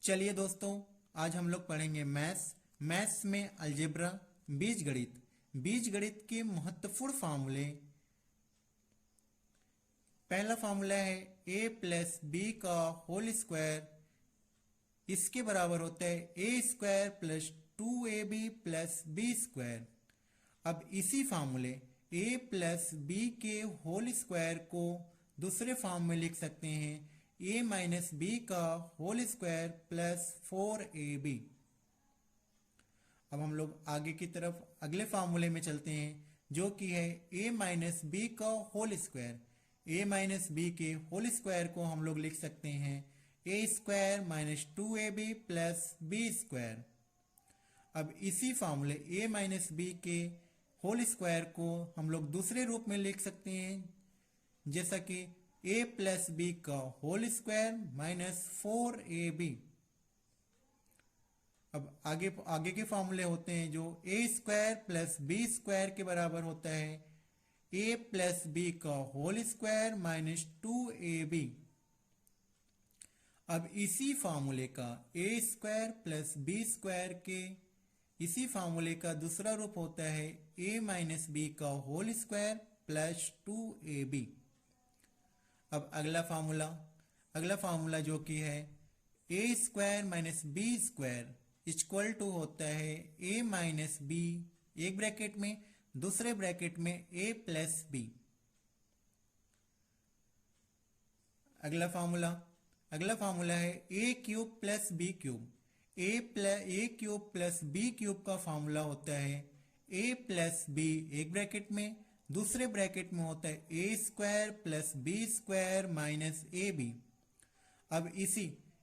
चलिए दोस्तों, आज हम लोग पढ़ेंगे मैथ्स में अलजेब्रा, बीजगणित के महत्वपूर्ण फार्मूले। पहला फार्मूला है a प्लस बी का होल स्क्वायर, इसके बराबर होता है A square plus 2ab plus B square. अब इसी फार्मूले a प्लस बी के होल स्क्वायर को दूसरे फॉर्म में लिख सकते हैं a माइनस बी का होल स्क्वायर प्लस 4ab। अब हम लोग आगे की तरफ अगले फार्मूले में चलते हैं, जो कि है a माइनस बी का whole square. a minus B के होल स्क्वायर को हम लोग लिख सकते हैं a square minus 2ab plus B square. अब इसी फार्मूले a माइनस बी के होल स्क्वायर को हम लोग दूसरे रूप में लिख सकते हैं, जैसा कि a प्लस बी का होल स्क्वायर माइनस 4ab। अब आगे के फार्मूले होते हैं जो a square plus B square के बराबर होता है a प्लस बी का होल स्क्वायर माइनस 2ab। अब इसी फार्मूले का a square plus B square के इसी फार्मूले का दूसरा रूप होता है a माइनस बी का होल स्क्वायर प्लस 2ab। अब अगला फार्मूला जो कि है a square minus B square equal to होता है a माइनस बी, एक ब्रैकेट में, दूसरे ब्रैकेट में a प्लस बी। अगला फार्मूला है a cube plus B cube. a cube plus B cube का फार्मूला होता है a प्लस बी, एक ब्रैकेट में, दूसरे ब्रैकेट में होता है a square plus B square minus ab। अब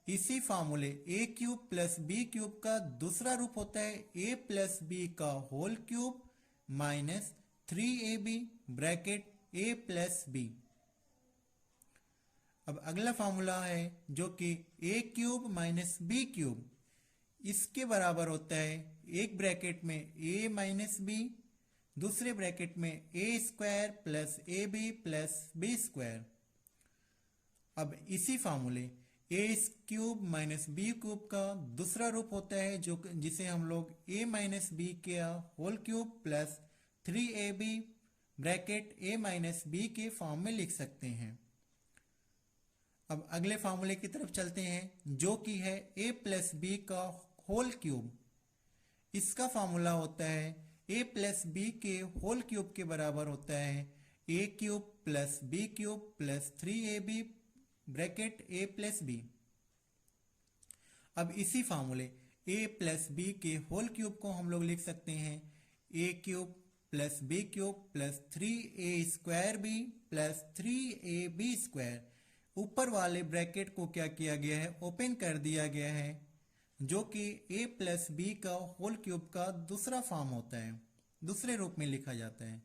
इसी फार्मूले a cube plus B cube का दूसरा रूप होता है a प्लस बी का whole cube minus 3ab bracket a plus B. अब अगला फार्मूला है जो कि a cube minus B cube, इसके बराबर होता है एक ब्रैकेट में a माइनस बी, दूसरे ब्रैकेट में a square plus ab plus B square. अब इसी फार्मूले a cube minus B cube का दूसरा रूप होता है जिसे हम लोग a माइनस बी के whole cube plus 3ab bracket a minus B के फॉर्म में लिख सकते हैं। अब अगले फार्मूले की तरफ चलते हैं, जो कि है a प्लस बी का होल क्यूब। इसका फार्मूला होता है a प्लस बी के होल क्यूब के बराबर होता है a cube plus B cube plus 3ab bracket a plus B. अब इसी फार्मूले a प्लस बी के होल क्यूब को हम लोग लिख सकते हैं a cube plus B cube plus 3a square B plus 3ab square. ऊपर वाले ब्रैकेट को क्या किया गया है, ओपन कर दिया गया है, जो कि a प्लस बी का होल क्यूब का दूसरा फॉर्म होता है, दूसरे रूप में लिखा जाता है।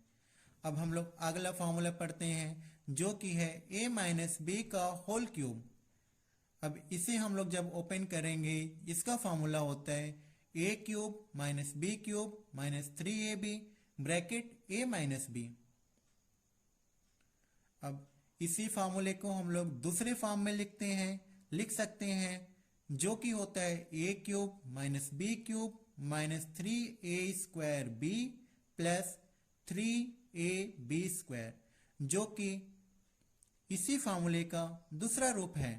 अब हम लोग अगला फार्मूला पढ़ते हैं, जो कि है a माइनस बी का होल क्यूब। अब इसे हम लोग जब ओपन करेंगे, इसका फार्मूला होता है a cube minus B cube minus 3ab bracket a minus B. अब इसी फार्मूले को हम लोग दूसरे फॉर्म में लिख सकते हैं, जो कि होता है a cube minus B cube minus 3a square b plus 3ab square, जो कि इसी फार्मूले का दूसरा रूप है।